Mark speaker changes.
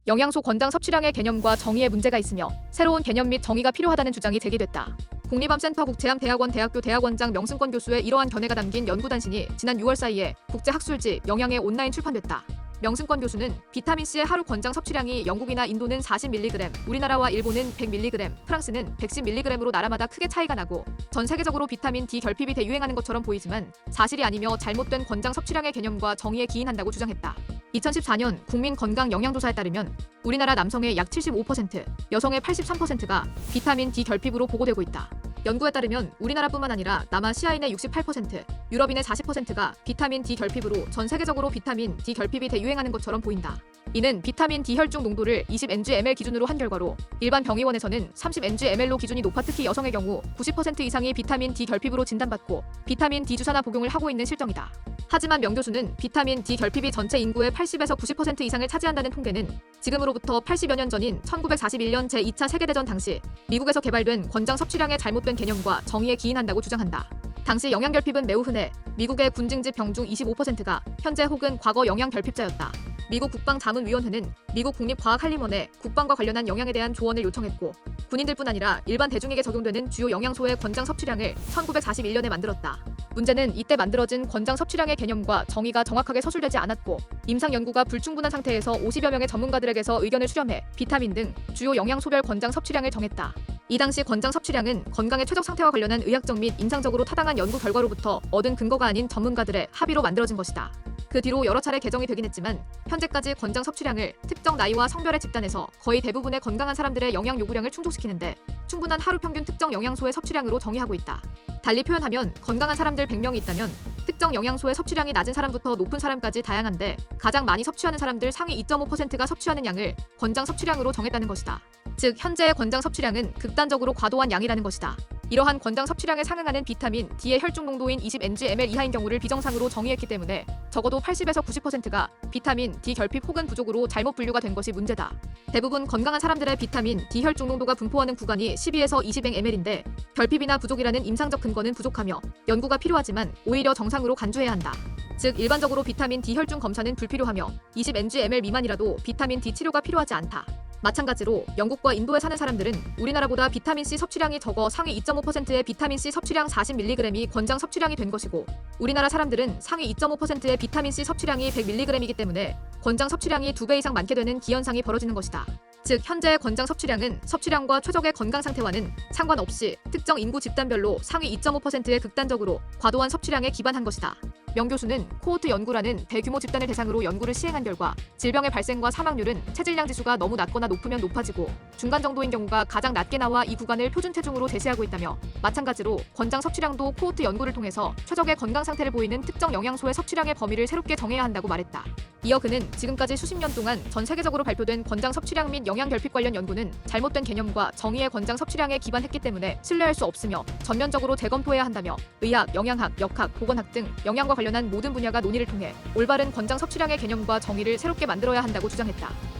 Speaker 1: 영양소 권장 섭취량의 개념과 정의에 문제가 있으며 새로운 개념 및 정의가 필요하다는 주장이 제기됐다. 국립암센터 국제암대학원 대학교 대학원장 명승권 교수의 이러한 견해가 담긴 연구단신이 지난 6월 사이에 국제학술지 영양에 온라인 출판됐다. 명승권 교수는 비타민C의 하루 권장 섭취량이 영국이나 인도는 40mg, 우리나라와 일본은 100mg, 프랑스는 110mg으로 나라마다 크게 차이가 나고 전 세계적으로 비타민 D 결핍이 대유행하는 것처럼 보이지만 사실이 아니며 잘못된 권장 섭취량의 개념과 정의에 기인한다고 주장했다. 2014년 국민건강영양조사에 따르면 우리나라 남성의 약 75%, 여성의 83%가 비타민 D 결핍으로 보고되고 있다. 연구에 따르면 우리나라뿐만 아니라 남아시아인의 68%, 유럽인의 40%가 비타민 D 결핍으로 전 세계적으로 비타민 D 결핍이 대유행하는 것처럼 보인다. 이는 비타민 D 혈중 농도를 20 ng/ml 기준으로 한 결과로 일반 병의원에서는 30 ng/ml로 기준이 높아 특히 여성의 경우 90% 이상이 비타민 D 결핍으로 진단받고 비타민 D 주사나 복용을 하고 있는 실정이다. 하지만 명 교수는 비타민 D 결핍이 전체 인구의 80에서 90% 이상을 차지한다는 통계는 지금으로부터 80여 년 전인 1941년 제2차 세계대전 당시 미국에서 개발된 권장 섭취량의 잘못된 개념과 정의에 기인한다고 주장한다. 당시 영양결핍은 매우 흔해 미국의 군증지 병 중 25%가 현재 혹은 과거 영양결핍자였다. 미국 국방자문위원회는 미국 국립과학한림원에 국방과 관련한 영양에 대한 조언을 요청했고 군인들뿐 아니라 일반 대중에게 적용되는 주요 영양소의 권장 섭취량을 1941년에 만들었다. 문제는 이때 만들어진 권장 섭취량의 개념과 정의가 정확하게 서술되지 않았고 임상 연구가 불충분한 상태에서 50여 명의 전문가들에게서 의견을 수렴해 비타민 등 주요 영양소별 권장 섭취량을 정했다. 이 당시 권장 섭취량은 건강의 최적 상태와 관련한 의학적 및 임상적으로 타당한 연구 결과로부터 얻은 근거가 아닌 전문가들의 합의로 만들어진 것이다. 그 뒤로 여러 차례 개정이 되긴 했지만 현재까지 권장 섭취량을 특정 나이와 성별에 집단해서 거의 대부분의 건강한 사람들의 영양 요구량을 충족시키는데 충분한 하루 평균 특정 영양소의 섭취량으로 정의하고 있다. 달리 표현하면 건강한 사람들 100명이 있다면 특정 영양소의 섭취량이 낮은 사람부터 높은 사람까지 다양한데 가장 많이 섭취하는 사람들 상위 2.5%가 섭취하는 양을 권장 섭취량으로 정했다는 것이다. 즉 현재의 권장 섭취량은 극단적으로 과도한 양이라는 것이다. 이러한 권장 섭취량에 상응하는 비타민 D의 혈중 농도인 20 ng/ml 이하인 경우를 비정상으로 정의했기 때문에 적어도 80에서 90%가 비타민 D 결핍 혹은 부족으로 잘못 분류가 된 것이 문제다. 대부분 건강한 사람들의 비타민 D 혈중 농도가 분포하는 구간이 12에서 20ml인데 결핍이나 부족이라는 임상적 근거는 부족하며 연구가 필요하지만 오히려 정상으로 간주해야 한다. 즉 일반적으로 비타민 D 혈중 검사는 불필요하며 20 ng/ml 미만이라도 비타민 D 치료가 필요하지 않다. 마찬가지로 영국과 인도에 사는 사람들은 우리나라보다 비타민C 섭취량이 적어 상위 2.5%의 비타민C 섭취량 40mg이 권장 섭취량이 된 것이고 우리나라 사람들은 상위 2.5%의 비타민C 섭취량이 100mg이기 때문에 권장 섭취량이 2배 이상 많게 되는 기현상이 벌어지는 것이다. 즉 현재의 권장 섭취량은 섭취량과 최적의 건강 상태와는 상관없이 특정 인구 집단별로 상위 2.5%의 극단적으로 과도한 섭취량에 기반한 것이다. 명 교수는 코호트 연구라는 대규모 집단을 대상으로 연구를 시행한 결과 질병의 발생과 사망률은 체질량 지수가 너무 낮거나 높으면 높아지고 중간 정도인 경우가 가장 낮게 나와 이 구간을 표준 체중으로 제시하고 있다며 마찬가지로 권장 섭취량도 코호트 연구를 통해서 최적의 건강 상태를 보이는 특정 영양소의 섭취량의 범위를 새롭게 정해야 한다고 말했다. 이어 그는 지금까지 수십 년 동안 전 세계적으로 발표된 권장 섭취량 및 영양 결핍 관련 연구는 잘못된 개념과 정의의 권장 섭취량에 기반했기 때문에 신뢰할 수 없으며 전면적으로 재검토해야 한다며 의학, 영양학, 역학, 보건학 등 영양과 관련한 모든 분야가 논의를 통해 올바른 권장 섭취량의 개념과 정의를 새롭게 만들어야 한다고 주장했다.